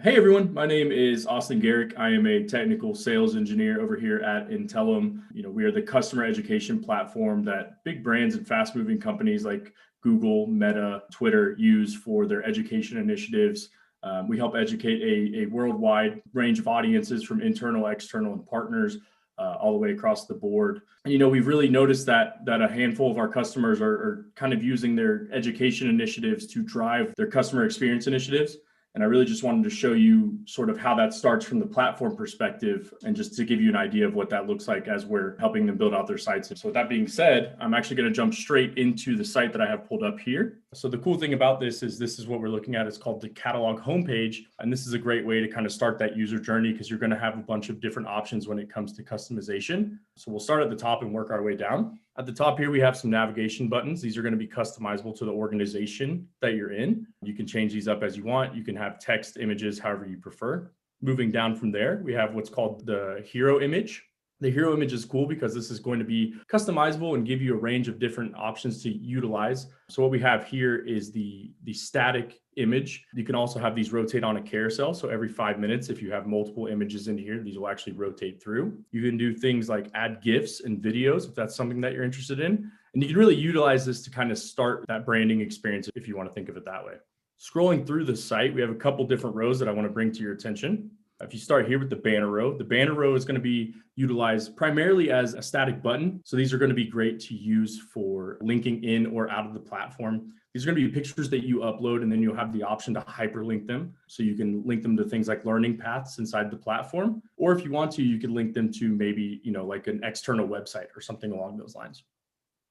Hey everyone, my name is Austin Garrick. I am a technical sales engineer over here at Intellum. We are the customer education platform that big brands and fast-moving companies like Google, Meta, Twitter use for their education initiatives. We help educate a worldwide range of audiences from internal, external, and partners all the way across the board. And we've really noticed that a handful of our customers are kind of using their education initiatives to drive their customer experience initiatives. And I really just wanted to show you sort of how that starts from the platform perspective and just to give you an idea of what that looks like as we're helping them build out their sites. So with that being said, I'm actually going to jump straight into the site that I have pulled up here. So the cool thing about this is what we're looking at. It's called the catalog homepage. And this is a great way to kind of start that user journey because you're going to have a bunch of different options when it comes to customization. So we'll start at the top and work our way down. At the top here, we have some navigation buttons. These are going to be customizable to the organization that you're in. You can change these up as you want. You can have text, images, however you prefer. Moving down from there, we have what's called the hero image. The hero image is cool because this is going to be customizable and give you a range of different options to utilize. So what we have here is the static image. You can also have these rotate on a carousel. So every 5 minutes, if you have multiple images in here, these will actually rotate through. You can do things like add GIFs and videos if that's something that you're interested in. And you can really utilize this to kind of start that branding experience if you want to think of it that way. Scrolling through the site, we have a couple different rows that I want to bring to your attention. If you start here with the banner row is going to be utilized primarily as a static button. So these are going to be great to use for linking in or out of the platform. These are going to be pictures that you upload, and then you'll have the option to hyperlink them. So you can link them to things like learning paths inside the platform. Or if you want to, you could link them to maybe, like an external website or something along those lines.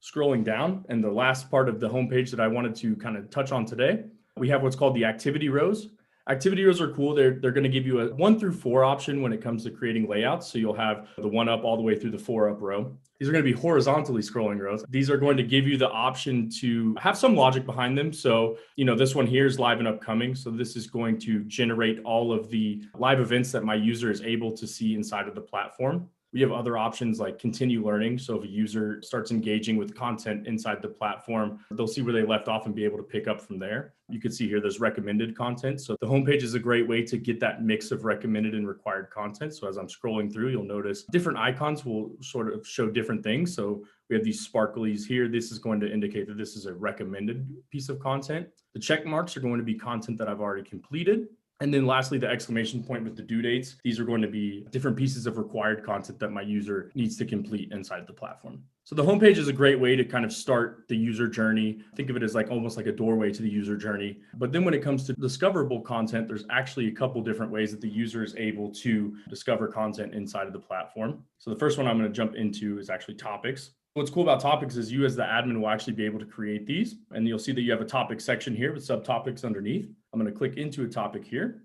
Scrolling down, and the last part of the homepage that I wanted to kind of touch on today, we have what's called the activity rows. Activity rows are cool. They're going to give you a 1 through 4 option when it comes to creating layouts. So you'll have the 1 up all the way through the 4 up row. These are going to be horizontally scrolling rows. These are going to give you the option to have some logic behind them. So, this one here is live and upcoming. So this is going to generate all of the live events that my user is able to see inside of the platform. We have other options like continue learning. So if a user starts engaging with content inside the platform, they'll see where they left off and be able to pick up from there. You can see here there's recommended content. So the homepage is a great way to get that mix of recommended and required content. So as I'm scrolling through, you'll notice different icons will sort of show different things. So we have these sparklies here. This is going to indicate that this is a recommended piece of content. The check marks are going to be content that I've already completed. And then lastly, the exclamation point with the due dates. These are going to be different pieces of required content that my user needs to complete inside the platform. So the homepage is a great way to kind of start the user journey. Think of it as like almost like a doorway to the user journey. But then when it comes to discoverable content, there's actually a couple different ways that the user is able to discover content inside of the platform. So the first one I'm going to jump into is actually topics. What's cool about topics is you as the admin will actually be able to create these, and you'll see that you have a topic section here with subtopics underneath. I'm going to click into a topic here.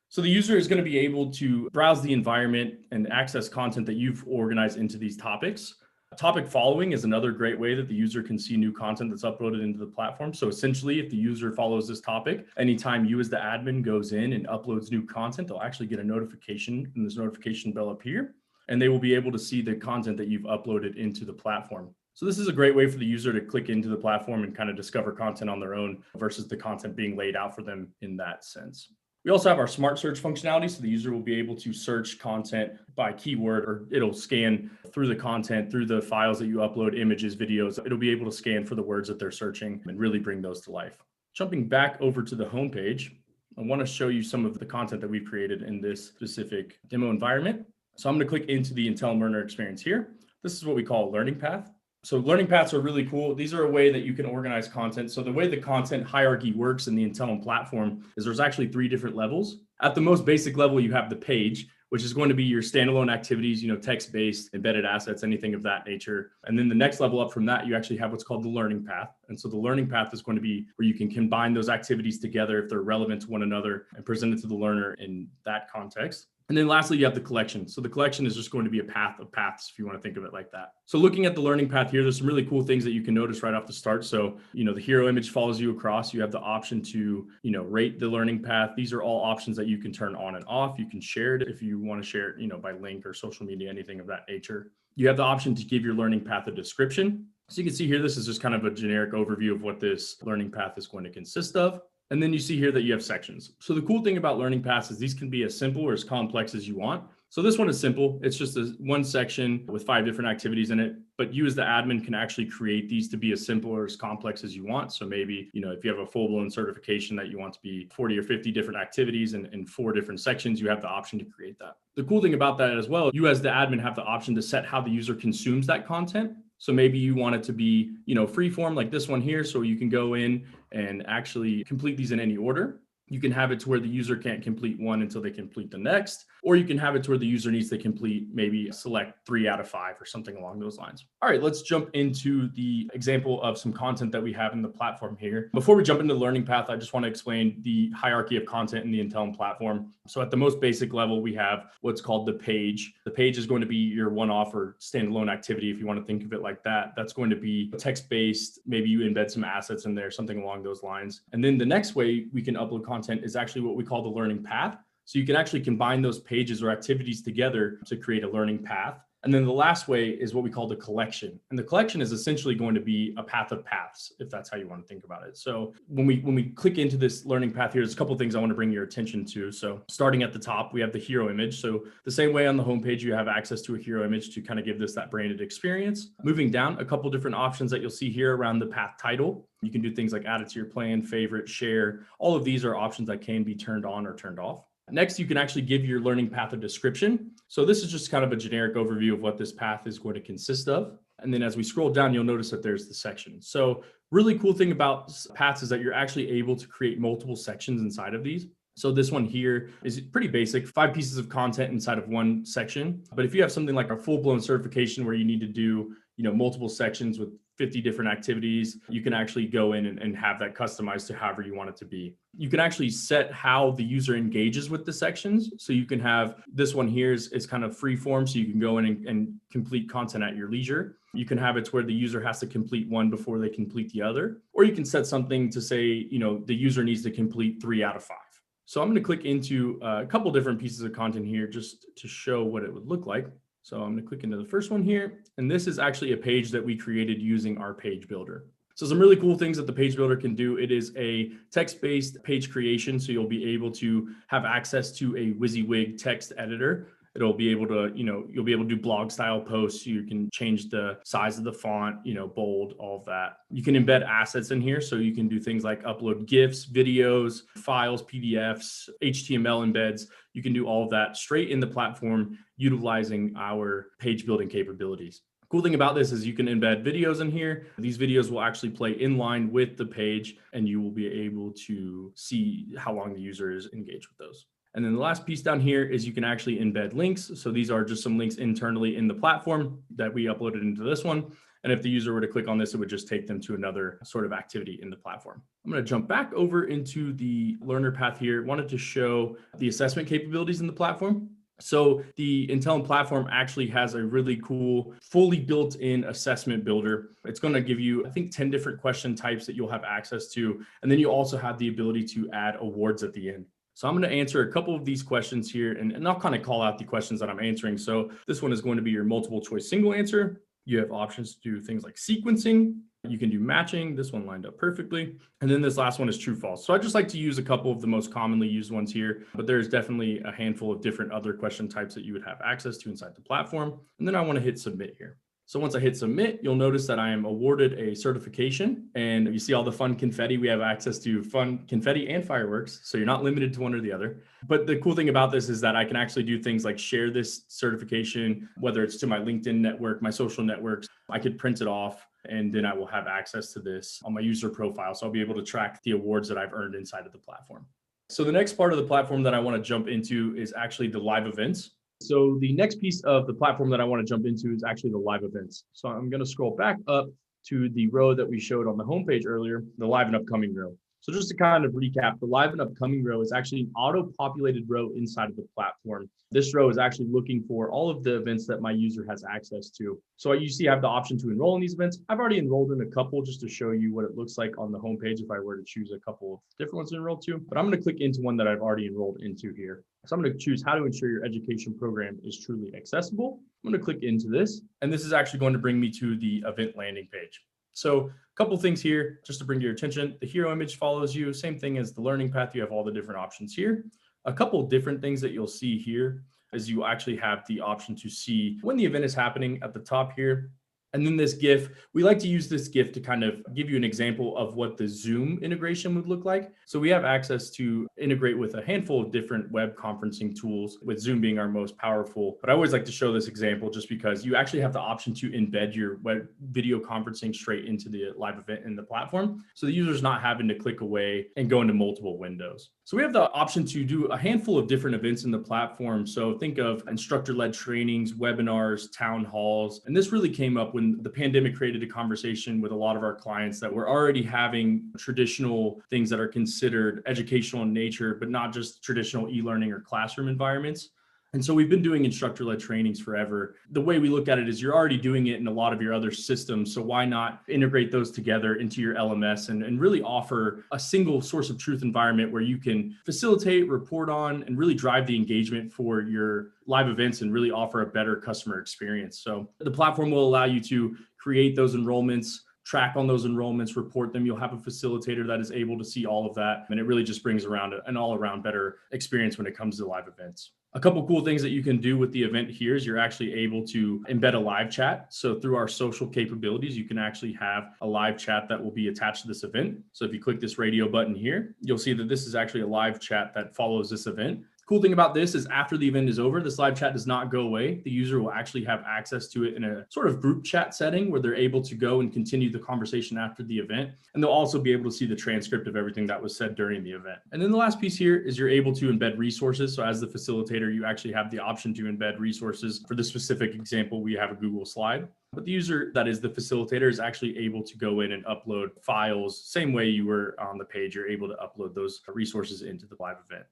So the user is going to be able to browse the environment and access content that you've organized into these topics. Topic following is another great way that the user can see new content that's uploaded into the platform. So essentially, if the user follows this topic, anytime you as the admin goes in and uploads new content, they'll actually get a notification in this notification bell up here, and they will be able to see the content that you've uploaded into the platform. So this is a great way for the user to click into the platform and kind of discover content on their own versus the content being laid out for them in that sense. We also have our smart search functionality. So the user will be able to search content by keyword, or it'll scan through the content, through the files that you upload, images, videos. It'll be able to scan for the words that they're searching and really bring those to life. Jumping back over to the homepage, I want to show you some of the content that we've created in this specific demo environment. So I'm going to click into the Intellum Learner experience here. This is what we call a learning path. So learning paths are really cool. These are a way that you can organize content. So the way the content hierarchy works in the Intellum platform is there's actually 3 different levels. At the most basic level, you have the page, which is going to be your standalone activities, text-based, embedded assets, anything of that nature. And then the next level up from that, you actually have what's called the learning path. And so the learning path is going to be where you can combine those activities together if they're relevant to one another and present it to the learner in that context. And then lastly, you have the collection. So the collection is just going to be a path of paths, if you want to think of it like that. So looking at the learning path here, there's some really cool things that you can notice right off the start. So, the hero image follows you across. You have the option to, rate the learning path. These are all options that you can turn on and off. You can share it if you want to share it, by link or social media, anything of that nature. You have the option to give your learning path a description. So you can see here, this is just kind of a generic overview of what this learning path is going to consist of. And then you see here that you have sections. So the cool thing about learning paths is these can be as simple or as complex as you want. So this one is simple. It's just one section with 5 different activities in it, but you as the admin can actually create these to be as simple or as complex as you want. So maybe, if you have a full-blown certification that you want to be 40 or 50 different activities and in 4 different sections, you have the option to create that. The cool thing about that as well, you as the admin have the option to set how the user consumes that content. So maybe you want it to be, free form like this one here. So you can go in and actually complete these in any order. You can have it to where the user can't complete one until they complete the next, or you can have it to where the user needs to complete, maybe select 3 out of 5 or something along those lines. All right, let's jump into the example of some content that we have in the platform here. Before we jump into the learning path, I just want to explain the hierarchy of content in the Intellum platform. So at the most basic level, we have what's called the page. The page is going to be your one-off or standalone activity, if you want to think of it like that. That's going to be text-based. Maybe you embed some assets in there, something along those lines. And then the next way we can upload content is actually what we call the learning path. So you can actually combine those pages or activities together to create a learning path. And then the last way is what we call the collection. And the collection is essentially going to be a path of paths, if that's how you want to think about it. So when we click into this learning path here, there's a couple of things I want to bring your attention to. So starting at the top, we have the hero image. So the same way on the homepage, you have access to a hero image to kind of give this that branded experience. Moving down, a couple different options that you'll see here around the path title. You can do things like add it to your plan, favorite, share. All of these are options that can be turned on or turned off. Next, you can actually give your learning path a description. So this is just kind of a generic overview of what this path is going to consist of. And then as we scroll down, you'll notice that there's the section. So really cool thing about paths is that you're actually able to create multiple sections inside of these. So this one here is pretty basic, 5 pieces of content inside of one section. But if you have something like a full-blown certification where you need to do, multiple sections with 50 different activities, you can actually go in and have that customized to however you want it to be. You can actually set how the user engages with the sections. So you can have this one here is kind of free form. So you can go in and complete content at your leisure. You can have it to where the user has to complete one before they complete the other. Or you can set something to say, the user needs to complete 3 out of 5. So I'm going to click into a couple different pieces of content here just to show what it would look like. So I'm going to click into the first one here. And this is actually a page that we created using our page builder. So some really cool things that the page builder can do. It is a text-based page creation. So you'll be able to have access to a WYSIWYG text editor. It'll be able to, you'll be able to do blog style posts. You can change the size of the font, bold, all of that. You can embed assets in here. So you can do things like upload GIFs, videos, files, PDFs, HTML embeds. You can do all of that straight in the platform utilizing our page building capabilities. Cool thing about this is you can embed videos in here. These videos will actually play in line with the page and you will be able to see how long the user is engaged with those. And then the last piece down here is you can actually embed links. So these are just some links internally in the platform that we uploaded into this one. And if the user were to click on this, it would just take them to another sort of activity in the platform. I'm going to jump back over into the learner path here. Wanted to show the assessment capabilities in the platform. So the Intellum platform actually has a really cool, fully built-in assessment builder. It's going to give you, I think, 10 different question types that you'll have access to. And then you also have the ability to add awards at the end. So I'm going to answer a couple of these questions here, and I'll kind of call out the questions that I'm answering. So this one is going to be your multiple choice single answer. You have options to do things like sequencing. You can do matching. This one lined up perfectly. And then this last one is true false. So I just like to use a couple of the most commonly used ones here, but there's definitely a handful of different other question types that you would have access to inside the platform. And then I want to hit submit here. So once I hit submit, you'll notice that I am awarded a certification, and you see all the fun confetti. We have access to fun confetti and fireworks. So you're not limited to one or the other. But the cool thing about this is that I can actually do things like share this certification, whether it's to my LinkedIn network, my social networks. I could print it off, and then I will have access to this on my user profile. So I'll be able to track the awards that I've earned inside of the platform. So the next part of the platform that I want to jump into is actually the live events. So the next piece of the platform that I want to jump into is actually the live events. So I'm going to scroll back up to the row that we showed on the homepage earlier, the live and upcoming row. So just to kind of recap, the live and upcoming row is actually an auto-populated row inside of the platform. This row is actually looking for all of the events that my user has access to. So you see I have the option to enroll in these events. I've already enrolled in a couple just to show you what it looks like on the homepage if I were to choose a couple of different ones to enroll to. But I'm going to click into one that I've already enrolled into here. So I'm going to choose how to ensure your education program is truly accessible. I'm going to click into this, and this is actually going to bring me to the event landing page. So a couple things here just to bring to your attention. The hero image follows you, same thing as the learning path. You have all the different options here. A couple different things that you'll see here is you actually have the option to see when the event is happening at the top here. And then this GIF, we like to use this GIF to kind of give you an example of what the Zoom integration would look like. So we have access to integrate with a handful of different web conferencing tools, with Zoom being our most powerful. But I always like to show this example just because you actually have the option to embed your web video conferencing straight into the live event in the platform. So the user's not having to click away and go into multiple windows. So we have the option to do a handful of different events in the platform. So think of instructor-led trainings, webinars, town halls. And this really came up when the pandemic created a conversation with a lot of our clients that were already having traditional things that are considered educational in nature, but not just traditional e-learning or classroom environments. And so we've been doing instructor-led trainings forever. The way we look at it is you're already doing it in a lot of your other systems. So why not integrate those together into your LMS and really offer a single source of truth environment where you can facilitate, report on, and really drive the engagement for your live events and really offer a better customer experience. So the platform will allow you to create those enrollments, track on those enrollments, report them. You'll have a facilitator that is able to see all of that. And it really just brings around an all-around better experience when it comes to live events. A couple cool things that you can do with the event here is you're actually able to embed a live chat. So through our social capabilities, you can actually have a live chat that will be attached to this event. So if you click this radio button here, you'll see that this is actually a live chat that follows this event. Cool thing about this is after the event is over, this live chat does not go away. The user will actually have access to it in a sort of group chat setting where they're able to go and continue the conversation after the event. And they'll also be able to see the transcript of everything that was said during the event. And then the last piece here is you're able to embed resources. So as the facilitator, you actually have the option to embed resources. For this specific example, we have a Google slide. But the user that is the facilitator is actually able to go in and upload files. Same way you were on the page, you're able to upload those resources into the live event.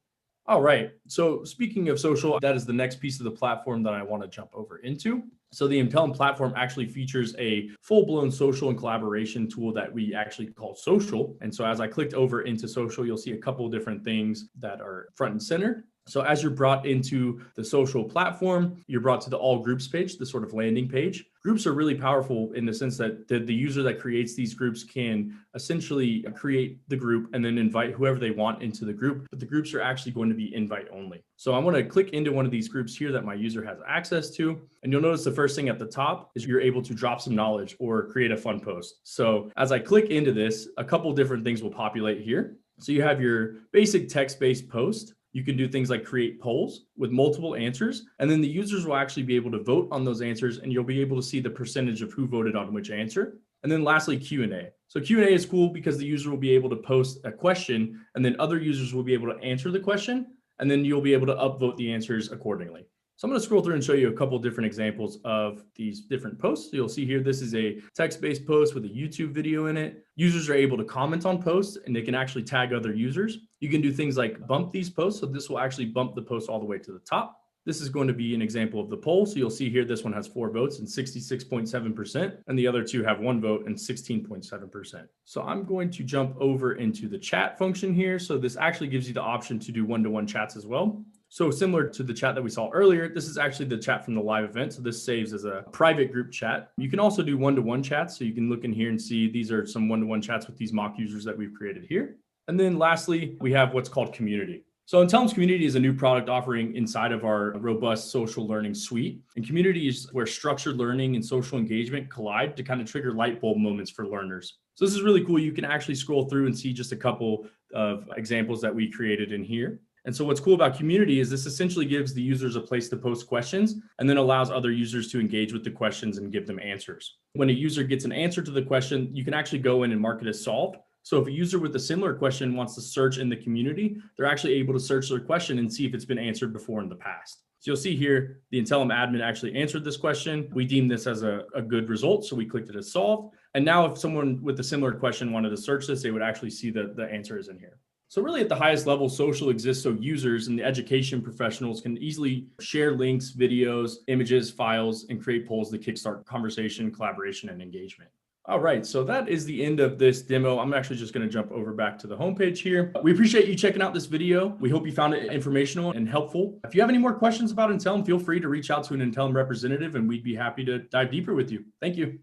All right. So speaking of social, that is the next piece of the platform that I want to jump over into. So the Intellum Platform actually features a full-blown social and collaboration tool that we actually call Social. And so as I clicked over into Social, you'll see a couple of different things that are front and center. So as you're brought into the social platform, you're brought to the all groups page, the sort of landing page. Groups are really powerful in the sense that the user that creates these groups can essentially create the group and then invite whoever they want into the group, but the groups are actually going to be invite only. So I'm going to click into one of these groups here that my user has access to. And you'll notice the first thing at the top is you're able to drop some knowledge or create a fun post. So as I click into this, a couple different things will populate here. So you have your basic text-based post. You can do things like create polls with multiple answers, and then the users will actually be able to vote on those answers, and you'll be able to see the percentage of who voted on which answer. And then lastly, Q&A. So Q&A is cool because the user will be able to post a question, and then other users will be able to answer the question, and then you'll be able to upvote the answers accordingly. So I'm going to scroll through and show you a couple different examples of these different posts. So you'll see here, this is a text-based post with a YouTube video in it. Users are able to comment on posts and they can actually tag other users. You can do things like bump these posts. So this will actually bump the post all the way to the top. This is going to be an example of the poll. So you'll see here, this one has 4 votes and 66.7%, and the other 2 have 1 vote and 16.7%. So I'm going to jump over into the chat function here. So this actually gives you the option to do one-to-one chats as well. So similar to the chat that we saw earlier, this is actually the chat from the live event. So this saves as a private group chat. You can also do one-to-one chats. So you can look in here and see these are some one-to-one chats with these mock users that we've created here. And then lastly, we have what's called community. So Intellum's Community is a new product offering inside of our robust social learning suite. And community is where structured learning and social engagement collide to kind of trigger light bulb moments for learners. So this is really cool. You can actually scroll through and see just a couple of examples that we created in here. And so what's cool about community is this essentially gives the users a place to post questions and then allows other users to engage with the questions and give them answers. When a user gets an answer to the question, you can actually go in and mark it as solved. So if a user with a similar question wants to search in the community, they're actually able to search their question and see if it's been answered before in the past. So you'll see here, the Intellum admin actually answered this question. We deemed this as a good result, so we clicked it as solved. And now if someone with a similar question wanted to search this, they would actually see the answer is in here. So really at the highest level, social exists so users and the education professionals can easily share links, videos, images, files, and create polls that kickstart conversation, collaboration, and engagement. All right, so that is the end of this demo. I'm actually just going to jump over back to the homepage here. We appreciate you checking out this video. We hope you found it informational and helpful. If you have any more questions about Intellum, feel free to reach out to an Intellum representative and we'd be happy to dive deeper with you. Thank you.